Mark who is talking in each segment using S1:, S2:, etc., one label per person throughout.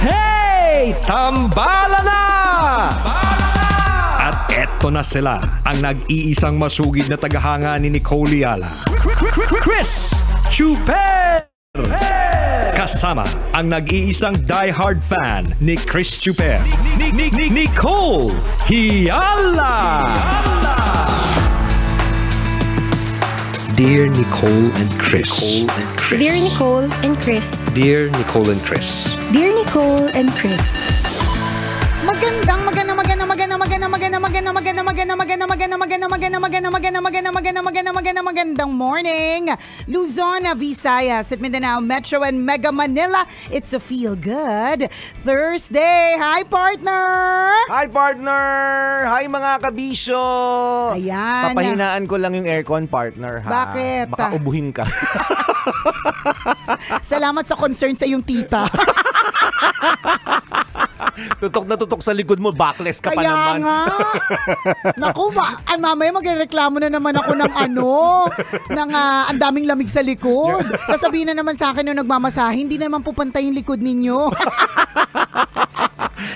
S1: Hey! Tambala na! At eto na sila, ang nag-iisang masugid na tagahanga ni Nicole Yala. Chris Chuper! Kasama ang nag-iisang die-hard fan ni Chris Chuper, Nicole Yala! Dear Nicole and Chris.
S2: Dear Nicole and Chris.
S1: Dear Nicole and Chris.
S2: Dear Nicole and Chris.
S3: Magandang morning, Luzon, Visayas, at Mindanao, Metro and Mega Manila. It's a feel good Thursday. Hi, partner!
S4: Hi, partner! Hi, mga kabisyo!
S3: Ayan.
S4: Papahinaan ko lang yung aircon, partner, ha?
S3: Bakit?
S4: Baka ubuhin ka.
S3: Salamat sa concern sa iyong tita.
S4: Tutok na tutok sa likod mo, backless ka pa
S3: Kaya
S4: naman.
S3: nga. Naku, mamaya magreklamo na naman ako ng ang daming lamig sa likod. Sasabihin na naman sa akin nung nagmamasahe, hindi naman pupantay yung likod ninyo.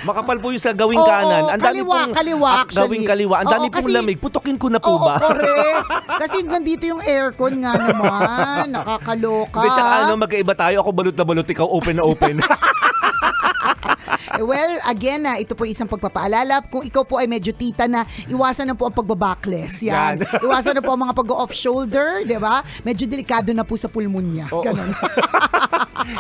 S4: Makapal po yung sa gawing kanan. Ang dami
S3: kaliwa actually.
S4: Gawing kaliwa. Ang dami pong lamig. Putukin ko na po ba?
S3: Correct. Kasi nandito yung aircon nga naman. Nakakaloka.
S4: Tsaka magkaiba tayo. Ako balot na balot, ikaw open na open.
S3: Well, again, ito po isang pagpapaalala. Kung ikaw po ay medyo tita na, iwasan na po ang pagbabackless. Yan. Iwasan na po ang mga pag-off shoulder, di ba? Medyo delikado na po sa pulmonya. Ganon.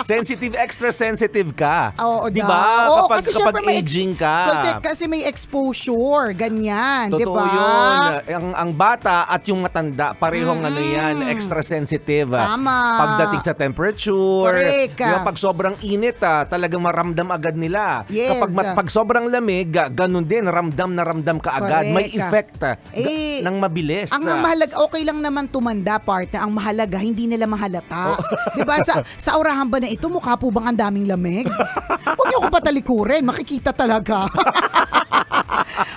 S4: Sensitive, extra sensitive ka.
S3: Oo,
S4: di ba?
S3: Oo,
S4: Kapag aging ka.
S3: Kasi may exposure, ganyan, di
S4: Totoo
S3: ba?
S4: yun. Ang bata at yung matanda, parehong yan, extra sensitive.
S3: Tama.
S4: Pagdating sa temperature.
S3: Correct.
S4: Diba, pag sobrang init, talagang maramdam agad nila.
S3: Yes.
S4: Pag sobrang lamig, ganun din, ramdam na ramdam ka agad.
S3: Correct.
S4: May effect ng mabilis.
S3: Ang mahalaga, okay lang naman tumanda, partner. Ang mahalaga, hindi nila mahalata. Diba? Sa aurahan ba na ito, mukha po bang ang daming lamig? Huwag niyo ko patalikurin, makikita talaga.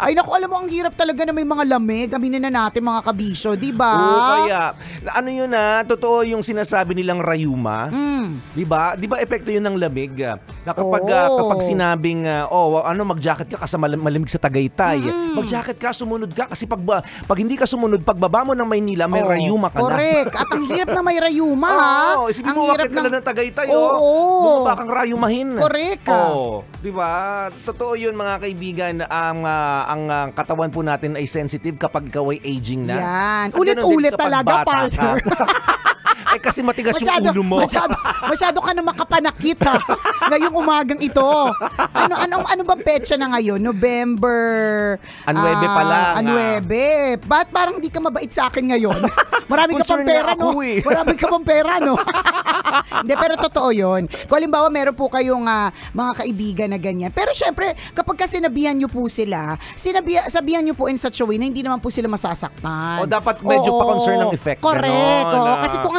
S3: Ay naku, alam mo, ang hirap talaga na may mga lamig. Aminin na natin, mga kabisyo, di ba?
S4: Oo, kaya, ano yun totoo yung sinasabi nilang rayuma. Di ba? Di ba epekto yun ng lamig? Na kapag sinabing, mag-jacket ka kasi malamig sa Tagaytay. Mag-jacket ka, sumunod ka. Kasi pag hindi ka sumunod, pagbaba mo ng Maynila, may rayuma ka na.
S3: Correct. At ang hirap na may rayuma, ha?
S4: Isipin mo, wakit ka na ng Tagaytay, bumaba kang rayumahin.
S3: Correct.
S4: Di ba? Totoo yun, mga kaibigan, ang katawan po natin ay sensitive kapag ikaw ay aging na.
S3: Yan. Ulit-ulit talaga, partner.
S4: Kasi matigas yung ulo mo.
S3: Masyado ka na makapanakit, ha? Ngayong umagang ito. Ano ba petsa na ngayon? November.
S4: Anuebe pa lang.
S3: Anuebe. Ba't parang hindi ka mabait sa akin ngayon? Marami ka pang pera, no? Marami ka pang pera, no? Hindi, pero totoo yun. Kung halimbawa, meron po kayong mga kaibigan na ganyan. Pero syempre, kapag ka sinabihan nyo po sila, sabihan nyo po in such a way na hindi naman po sila masasaktan.
S4: O dapat medyo pa-concern ng effect.
S3: Correct. Kasi kung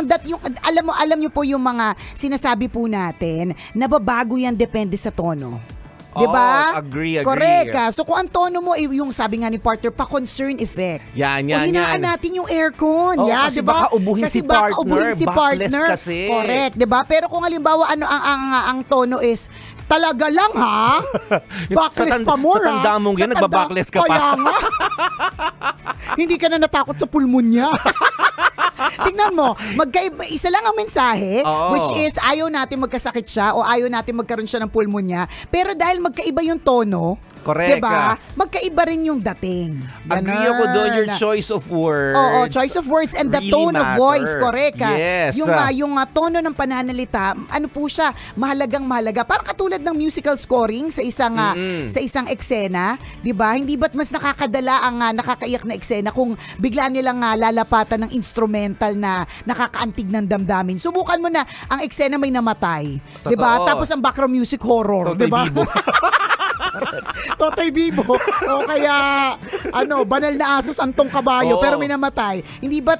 S3: alam nyo po yung mga sinasabi po natin, nababago yan depende sa tono. Diba?
S4: Agree.
S3: Correct. So kung ang tono mo ay yung sabi nga ni partner, pa-concern effect.
S4: Yan.
S3: Hinaan natin yung aircon.
S4: Kasi
S3: diba?
S4: baka ubuhin si partner.
S3: Backless
S4: kasi.
S3: Correct. Diba? Pero kung halimbawa ang tono is, talaga lang ha? Backless pa more ha?
S4: Sa tanda mong yan, nagbabackless ka pa.
S3: Kaya nga. Hindi ka na natakot sa pulmonya. Tingnan mo, isa lang ang mensahe, which is ayaw natin magkasakit siya o ayaw natin magkaroon siya ng pulmonya. Pero dahil magkaiba yung tono,
S4: correct.
S3: Diba? Magkaiba rin yung dating.
S4: Agree ako doon, your choice of words.
S3: Oo, choice of words and the
S4: really
S3: tone of voice, correct.
S4: Yes.
S3: Yung tono ng pananalita, ano po siya, mahalaga. Parang katulad ng musical scoring sa isang eksena, 'di ba? Hindi ba't mas nakakadala ang nakakaiyak na eksena kung bigla nilang lalapatan ng instrumental na nakakaantig ng damdamin. Subukan mo na ang eksena may namatay, 'di ba? Tapos ang background music horror, 'di ba? Totoy Bibo. O kaya banal na aso santong kabayo pero may namatay. Hindi ba't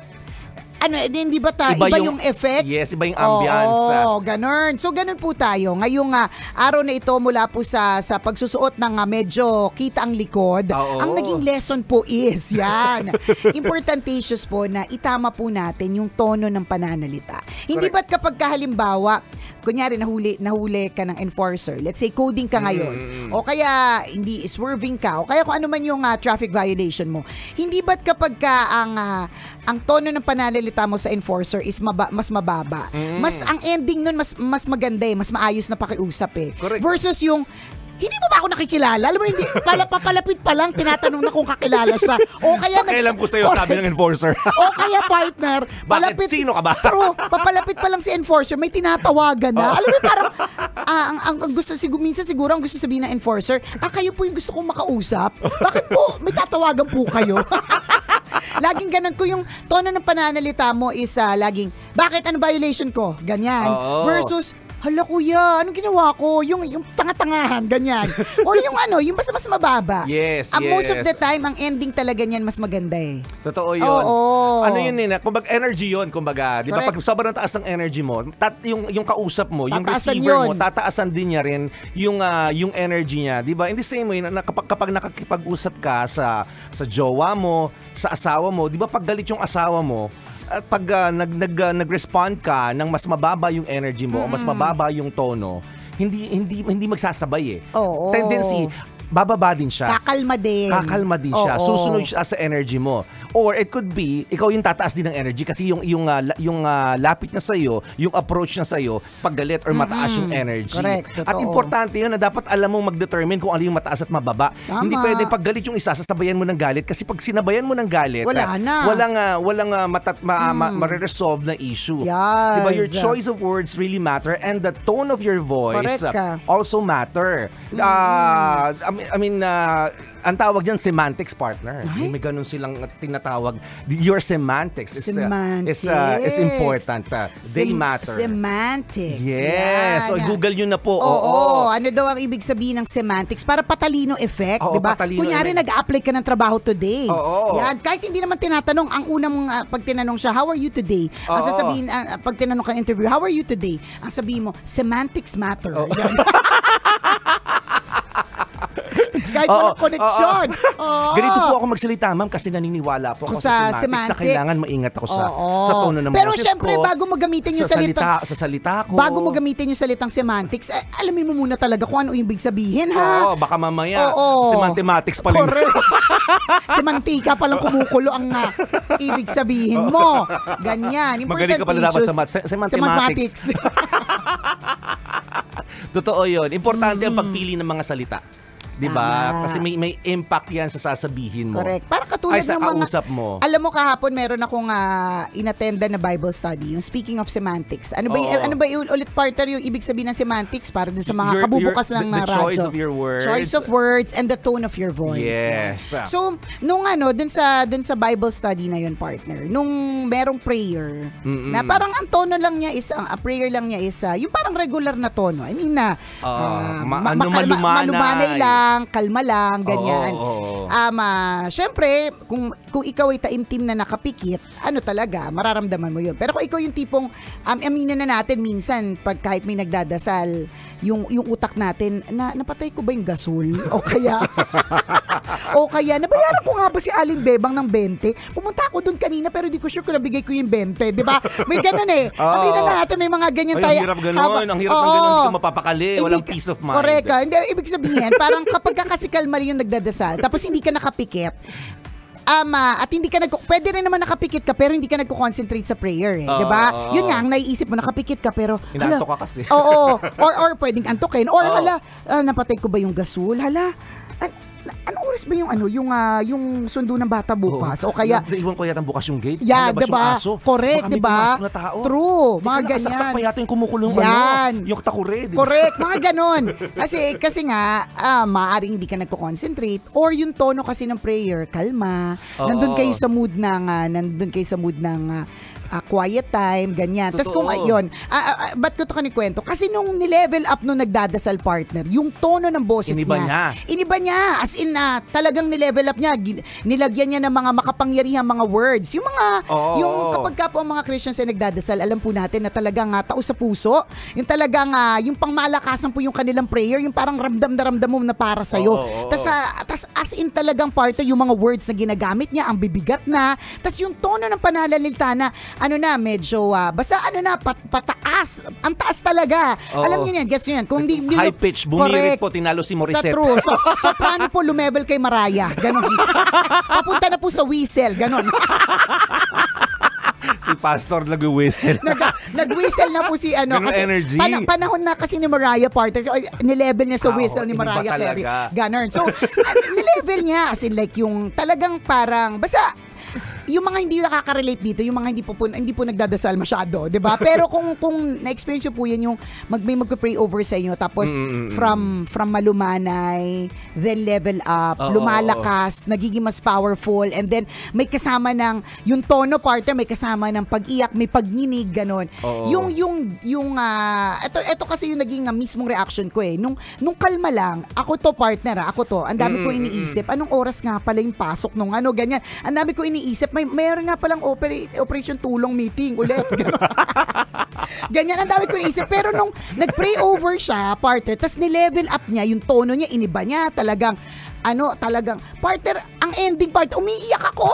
S3: Hindi ba iba yung effect?
S4: Yes, iba yung ambience.
S3: Oo, ganun. So, ganun po tayo. Ngayong araw na ito, mula po sa pagsusuot ng medyo kita ang likod, ang naging lesson po is, yan, importantatious po na itama po natin yung tono ng pananalita. Hindi ba't kapag halimbawa, kunyari nahuli ka ng enforcer, let's say coding ka ngayon, o kaya hindi swerving ka, o kaya kung ano man yung traffic violation mo, hindi ba't kapag ang tono ng pananalita mo sa enforcer is mas mababa, mas ang ending nun mas maganda mas maayos na pakiusap
S4: Correct.
S3: versus yung hindi mo ba ako nakikilala? Alam mo, hindi, papalapit pa lang, tinatanong na kung kakilala siya. O kaya
S4: pakialam ko sa'yo, sabi ng enforcer.
S3: O kaya partner,
S4: bakit? Sino ka ba?
S3: True, papalapit pa lang si enforcer, may tinatawagan na. Alam mo, parang, ang gusto, minsan siguro, ang gusto sabihin ng enforcer, kayo po yung gusto kong makausap? Bakit po? May tatawagan po kayo? Laging ganun. Kung yung tono ng pananalita mo is laging, bakit? Ano violation ko? Ganyan. Versus, hala kuya, anong ginawa ko? Yung tanga-tangahan, ganyan. Or yung basta mas mababa.
S4: Yes,
S3: Most of the time, ang ending talaga niyan mas maganda
S4: Totoo yun.
S3: Oo.
S4: Ano yun kumbaga energy yun, kumbaga. Di ba pag sobrang taas ng energy mo, yung kausap mo, yung receiver mo, tataasan din niya rin yung energy niya. Di ba? In the same way, kapag nakakipag-usap ka sa jowa mo, sa asawa mo, di ba pag galit yung asawa mo, at pag nag-respond ka ng mas mababa yung energy mo o mas mababa yung tono, hindi magsasabay
S3: Oo.
S4: Tendency, bababa din siya.
S3: Kakalma din
S4: siya. Susunod siya sa energy mo. Or it could be, ikaw yung tataas din ng energy kasi yung lapit niya sa'yo, yung approach niya sa'yo, paggalit or mataas yung energy.
S3: Correct,
S4: at importante yun na dapat alam mong mag-determine kung ano yung mataas at mababa.
S3: Tama.
S4: Hindi pwede paggalit yung isa, sasabayan mo ng galit kasi pag sinabayan mo ng galit,
S3: wala na.
S4: walang mariresolve na issue.
S3: Yes.
S4: Diba? Your choice of words really matter and the tone of your voice also matter. Ang tawag dyan, semantics, partner. May ganun silang tinatawag. Your semantics is important. They matter.
S3: Semantics.
S4: Yes. O, Google nyo na po.
S3: Oo. Ano daw ang ibig sabihin ng semantics? Para patalino effect, di ba? Kunyari, nag-a-apply ka ng trabaho today. Yan. Kahit hindi naman tinatanong, ang unang pag tinanong siya, how are you today? Ang sasabihin, pag tinanong ka ng interview, how are you today? Ang sabihin mo, semantics matter. Yan. Kahit walang koneksyon.
S4: Ganito po ako magsalita, ma'am, kasi naniniwala po ako sa semantics na kailangan maingat ako sa tono ng boses ko.
S3: Pero syempre, bago mo gamitin yung
S4: sa salita ko.
S3: Bago mo gamitin yung salitang semantics, alamin mo muna talaga kung ano ibig sabihin, ha?
S4: Baka mamaya, semantics pa rin.
S3: Correct. Semantika palang kumukulo ang ibig sabihin mo. Ganyan.
S4: Magaling ka pala dapat sa semantics. Totoo yun. Importante ang pagpili ng mga salita. Diba? Kasi may impact yan sa sasabihin mo.
S3: Correct. Parang katulad ng mga
S4: kausap mo.
S3: Alam mo, kahapon meron akong inattenda na Bible study, yung speaking of semantics. Ano ba yung ulit, partner, yung ibig sabihin ng semantics para dun sa mga kabubukas ng radyo?
S4: The choice of your words.
S3: Choice of words and the tone of your voice.
S4: Yes.
S3: So, nung dun sa Bible study na yun, partner, nung merong prayer, na parang ang tono lang niya is, ang prayer lang niya is, yung parang regular na tono. I mean, malumanay lang, kalma lang, ganyan. Syempre, kung ikaw ay taimtim na nakapikit, talaga, mararamdaman mo yun. Pero kung ikaw yung tipong, aminin na natin minsan, pag kahit may nagdadasal, yung utak natin, napatay ko ba yung gasol? O kaya, nabayaran ko nga ba si Aling Bebang ng 20? Pumunta ako doon kanina, pero di ko sure kung nabigay ko yung 20. Di ba? May ganun aminin na natin, may mga ganyan tayo.
S4: Ang hirap ganun, ng ganun, hindi ka mapapakali, walang peace of mind.
S3: Correct. Hindi, ibig sabihin, parang kapag kasi kalma yung nagdadasal, tapos hindi ka nakapikit, at hindi ka pwede rin naman nakapikit ka pero hindi ka nagko-concentrate sa prayer, 'di ba? Yun nga ang naiisip mo, nakapikit ka pero
S4: inantok ka kasi.
S3: Or pwedeng antokin or napatay ko ba yung gasol? Anong oras ba yung sundo ng bata bukas? O kaya
S4: iwan ko yata bukas yung gate.
S3: Yeah, diba? Correct, diba? True. Mga ganyan.
S4: Nasaksak pa yata yung kumukulong yung takure. Diba?
S3: Correct, mga ganon. Kasi nga, maaaring hindi ka nagko-concentrate or yung tono kasi ng prayer, kalma. Nandun kayo sa mood ng quiet time, ganyan. Tapos kung
S4: Totoo.
S3: ayun, ba't ko ito kanikwento? Kasi nung nilevel up nung nagdadasal partner, yung tono ng boses
S4: Iniba
S3: niya.
S4: niya.
S3: Iniba niya. As in, talagang nilevel up niya. Nilagyan niya ng mga makapangyarihang mga words. Yung mga, yung kapag ka po ang mga Christians ay nagdadasal, alam po natin na talagang tao sa puso. Yung talagang, yung pangmalakasan po yung kanilang prayer, yung parang ramdam na ramdam mo na para sa'yo. Tas as in talagang partner, yung mga words na ginagamit niya, ang bibigat na. Tas yung tono ng pananalita na, medyo, basta pataas. Ang taas talaga. Alam niyo yan, gets niyo yan. Kung di,
S4: High pitch, bumirit po, tinalo si Morissette.
S3: Sa true. Soprano po, lumevel kay Mariah. Ganon. Papunta na po sa whistle. Ganon.
S4: Si Pastor nag-whistle.
S3: Nag-whistle na po si
S4: Ganun
S3: kasi
S4: energy.
S3: panahon na kasi ni Mariah partner. Nilevel niya sa whistle ni
S4: iniba
S3: Mariah Carey.
S4: talaga.
S3: Ganon. So, nilevel niya. As in like yung talagang parang, basta, yung mga hindi nakaka-relate dito, yung mga hindi po nagdadasal masyado, 'di ba? Pero kung na-experience po 'yan yung may magpe-pray over sa inyo tapos from malumanay, then level up, lumalakas, nagiging mas powerful, and then may kasama ng yung tono partner, may kasama ng pag-iyak, may pagninig ganon. Ito kasi yung naging mismong reaction ko nung kalma lang, ako to partner, ang dami ko iniisip, anong oras nga pala yung pasok nung ganyan. Ang dami ko iniisip, mayroon nga palang operation tulong meeting ulit. Ganyan, ang dami ko iniisip. Pero nung nag-pray over siya, partner, tas ni-level up niya, yung tono niya, iniba niya, talagang partner, ang ending part, umiiyak ako.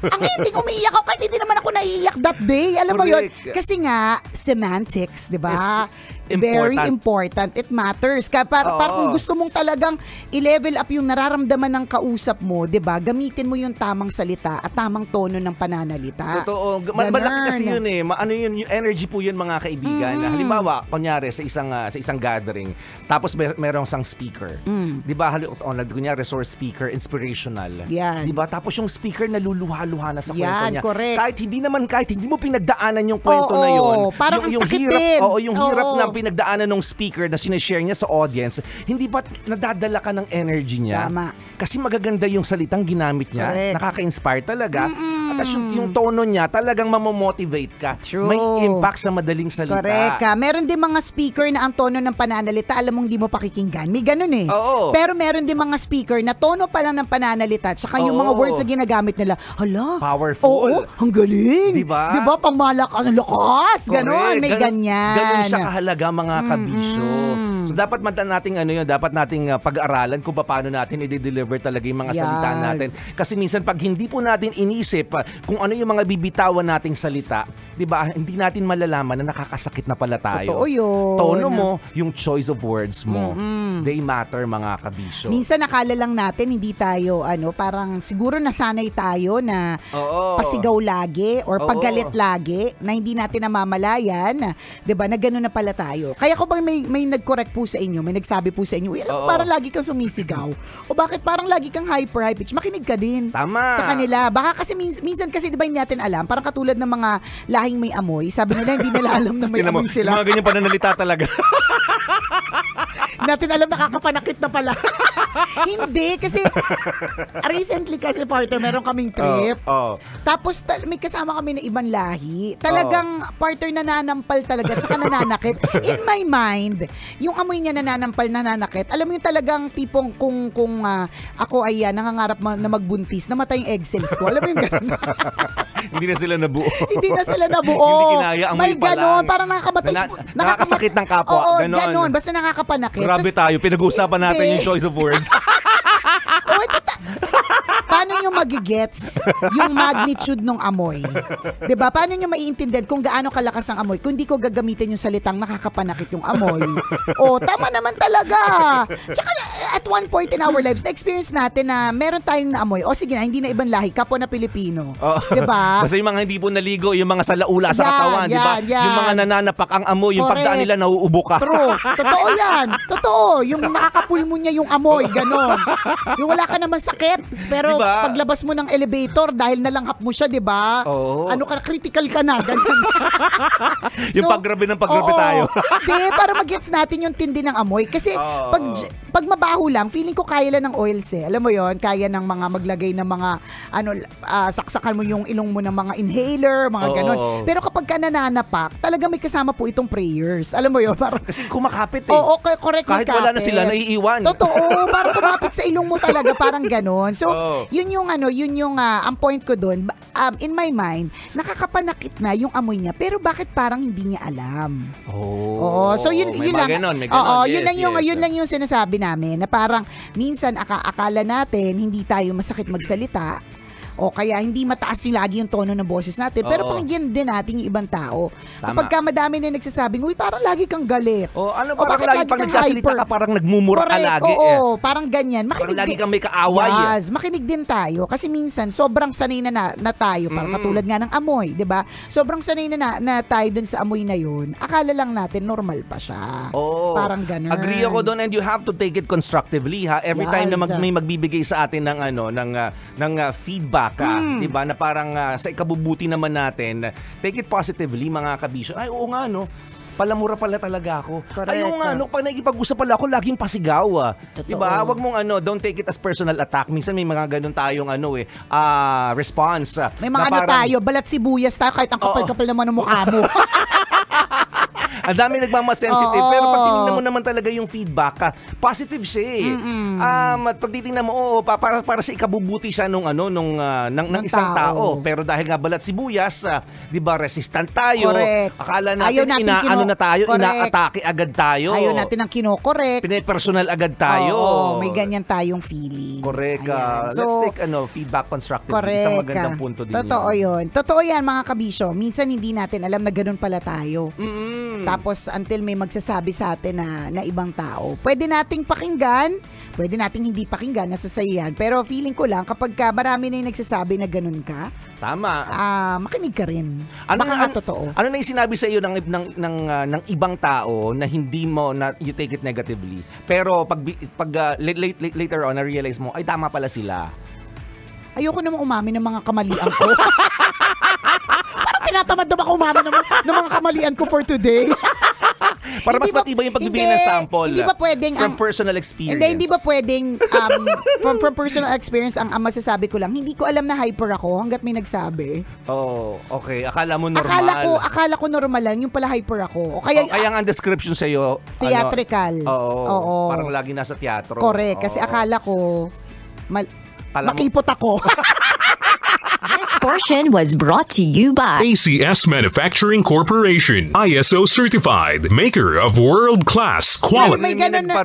S3: Ang ending, umiiyak ako, kahit hindi naman ako naiiyak that day. Alam mo yun? Kasi nga, semantics, di ba? Very important. It matters. Para kung gusto mong talagang i-level up yung nararamdaman ng kausap mo, 'di ba? Gamitin mo yung tamang salita at tamang tono ng pananalita.
S4: Totoo. Malaki kasi yun yung energy po yun mga kaibigan. Halimbawa, kunyari sa isang gathering, tapos merong isang speaker. 'Di ba? Kunyari resource speaker, inspirational.
S3: Yan.
S4: 'Di ba? Tapos yung speaker naluluha-luha na sa kwento niya.
S3: Correct.
S4: Kahit hindi mo pinagdaanan yung kwento na yun.
S3: Parang
S4: yung
S3: sakit
S4: hirap,
S3: din.
S4: yung hirap na pinagdaanan ng speaker na sinishare niya sa audience, hindi ba nadadala ka ng energy niya?
S3: Tama.
S4: Kasi magaganda yung salitang ginamit niya.
S3: Correct.
S4: Nakaka-inspire talaga. At yung tono niya, talagang mamomotivate ka.
S3: True.
S4: May impact sa madaling salita.
S3: Correct. Meron din mga speaker na ang tono ng pananalita, alam mong hindi mo pakikinggan. May ganun
S4: Oo.
S3: Pero meron din mga speaker na tono pa lang ng pananalita, tsaka yung mga words na ginagamit nila, hala.
S4: Powerful.
S3: Oo, ang galing.
S4: Diba?
S3: Diba? Pangmalakas, ang lakas. Ganon, may ganyan.
S4: Ganun siya kahalaga mga kabisyo. So dapat dapat nating pag-aralan kung paano natin i-deliver talaga yung mga salita natin. Kasi minsan pag hindi po natin inisip kung ano yung mga bibitawan nating salita, 'di ba? Hindi natin malalaman na nakakasakit na pala tayo.
S3: Totoo yun.
S4: Tono mo, yung choice of words mo, they matter mga kabisyo.
S3: Minsan nakala lang natin hindi tayo parang siguro nasanay tayo na pasigaw lagi or paggalit lagi na hindi natin namamalayan, 'di ba? Na gano'n na pala tayo. Kaya ko bang may nag-correct po sa inyo, may nagsabi po sa inyo, alam mo, parang lagi kang sumisigaw. O bakit parang lagi kang high pitch? Makinig ka din.
S4: Tama.
S3: Sa kanila. Baka kasi minsan kasi 'di ba hindi natin alam, parang katulad ng mga lahing may amoy. Sabi nila hindi nila alam na may amoy sila.
S4: Mga ganyan pananalita talaga.
S3: Natin alam nakakapanakit na pala. Hindi kasi recently kasi partner meron kaming trip. Tapos may kasama kami na ibang lahi. Talagang partner nananampal talaga tsaka nananakit. In my mind, yung amoy niya nananampal, nananakit. Alam mo yung talagang tipong kung ako ay nangangarap na magbuntis, namatay yung egg cells ko. Alam mo yung gano'n?
S4: Hindi na sila nabuo.
S3: Hindi na sila nabuo.
S4: Hindi kinaya, amoy pa lang.
S3: Ganon, parang nakakamatay.
S4: Nakakasakit ng kapwa.
S3: Oo, ganon. Basta nakakapanakit.
S4: Grabe tayo, pinag-uusapan natin yung choice of words.
S3: Paano nyo magigets yung magnitude ng amoy? 'Di ba? Paano nyo maiintindihan kung gaano kalakas ang amoy kung hindi ko gagamitin yung salitang nakakapanakit yung amoy? Tama naman talaga. Tsaka at one point in our lives, na-experience natin na meron tayong naamoy. Sige na, hindi na ibang lahi, kapwa na Pilipino. 'Di ba?
S4: Basta yung mga hindi po naligo, yung mga salaula sa katawan, 'di ba? Yung mga nananapak ang amoy, yung pagdaan nila nauubo ka.
S3: True. Totoo yan. Totoo. Yung nakakapulmonya yung amoy, ganon. Yung wala ka naman sakit, pero
S4: diba?
S3: paglabas mo ng elevator dahil nalanghap mo siya, 'di ba? Critical ka na, ganun.
S4: Yung paggrabe ng paggrabe tayo.
S3: Para mag-gets natin yung tindi ng amoy kasi pag mabaho lang, feeling ko kaya lang ng oils eh. Alam mo yon, kaya ng mga maglagay ng mga saksakan mo yung ilong mo ng mga inhaler, mga ganon. Pero kapag ka nananapak, talaga may kasama po itong prayers. Alam mo yon, parang
S4: kasi kumakapit eh.
S3: Oo, correct.
S4: Kahit wala na sila, naiiwan.
S3: Totoo, parang kumapit sa ilong mo talaga, parang ganon. So, yun yung ang point ko doon. In my mind, nakakapanakit na yung amoy niya, pero bakit parang hindi niya alam? Oo, so yun lang.
S4: May ganon.
S3: Yun lang yung sinasabi namin na parang minsan akala natin hindi tayo masakit magsalita. O kaya hindi mataas yung lagi yung tono ng boses natin. Pero pakinggan din natin yung ibang tao. Kapag ka madami na nagsasabing, uy, parang lagi kang galit.
S4: Parang lagi pag nagsasalita ka, parang nagmumura ka lagi.
S3: Oo, parang ganyan.
S4: Parang lagi kang may kaaway.
S3: Yes, makinig din tayo. Kasi minsan, sobrang sanay na tayo. Parang katulad nga ng amoy, di ba? Sobrang sanay na tayo dun sa amoy na yun. Akala lang natin, normal pa siya. Parang ganun.
S4: Agree ako doon, and you have to take it constructively, ha? Every time na may magbibigay sa atin ng feedback, di ba, na parang sa ikabubuti naman natin, take it positively, mga kabisyo. Ay, oo nga, no? Palamura pala talaga ako.
S3: Correct.
S4: Ay, oo nga, no? Pag nakikipag-usap pala ako, laging pasigaw. Di ba? Huwag mong don't take it as personal attack. Minsan may mga ganun tayong response.
S3: May mga tayo, balat sibuyas tayo, kahit ang kapal-kapal naman ng mukha mo.
S4: Ang dami nagmamasensitive. Pero pag tinignan mo naman talaga yung feedback, positive siya eh. At pag titingnan mo, para sa ikabubuti siya ng isang tao. Pero dahil nga balat sibuyas, di ba, resistant tayo.
S3: Correct.
S4: Akala natin inaatake agad tayo.
S3: Ayaw natin ang kinokorek.
S4: Pine-personal agad tayo.
S3: May ganyan tayong feeling.
S4: Correct.
S3: So,
S4: let's take feedback constructive.
S3: Correct.
S4: Isang magandang punto din
S3: Totoo yun. Totoo yan, mga kabisyo. Minsan hindi natin alam na ganun pala tayo. Tapos until may magsasabi sa atin na ibang tao. Pwede nating pakinggan, pwede nating hindi pakinggan, nasasayan. Pero feeling ko lang, kapag marami na yung nagsasabi na ganun ka,
S4: tama.
S3: Makinig ka rin. Totoo.
S4: Ano na yung sinabi sa iyo ng ibang tao na hindi mo, na you take it negatively? Pero pag later on, na-realize mo, ay tama pala sila.
S3: Ayoko namang umamin ng mga kamalian ko. Parang tinatamad na ako umamin ng mga kamalian ko for today.
S4: Para mas matibay yung pagbibigay ng sample.
S3: Hindi ba pwedeng
S4: from personal experience?
S3: Hindi ba pwedeng from personal experience ang masasabi ko lang, hindi ko alam na hyper ako hanggat may nagsabi.
S4: Okay. Akala mo normal.
S3: Akala ko normal lang, yung pala hyper ako.
S4: Kaya ang description sa iyo,
S3: theatrical.
S4: Oo. Parang lagi nasa teatro.
S3: Correct. Kasi akala ko makipot ako.
S5: This portion was brought to you by
S6: ACS Manufacturing Corporation, ISO certified, maker of world-class quality.
S3: May ganun na-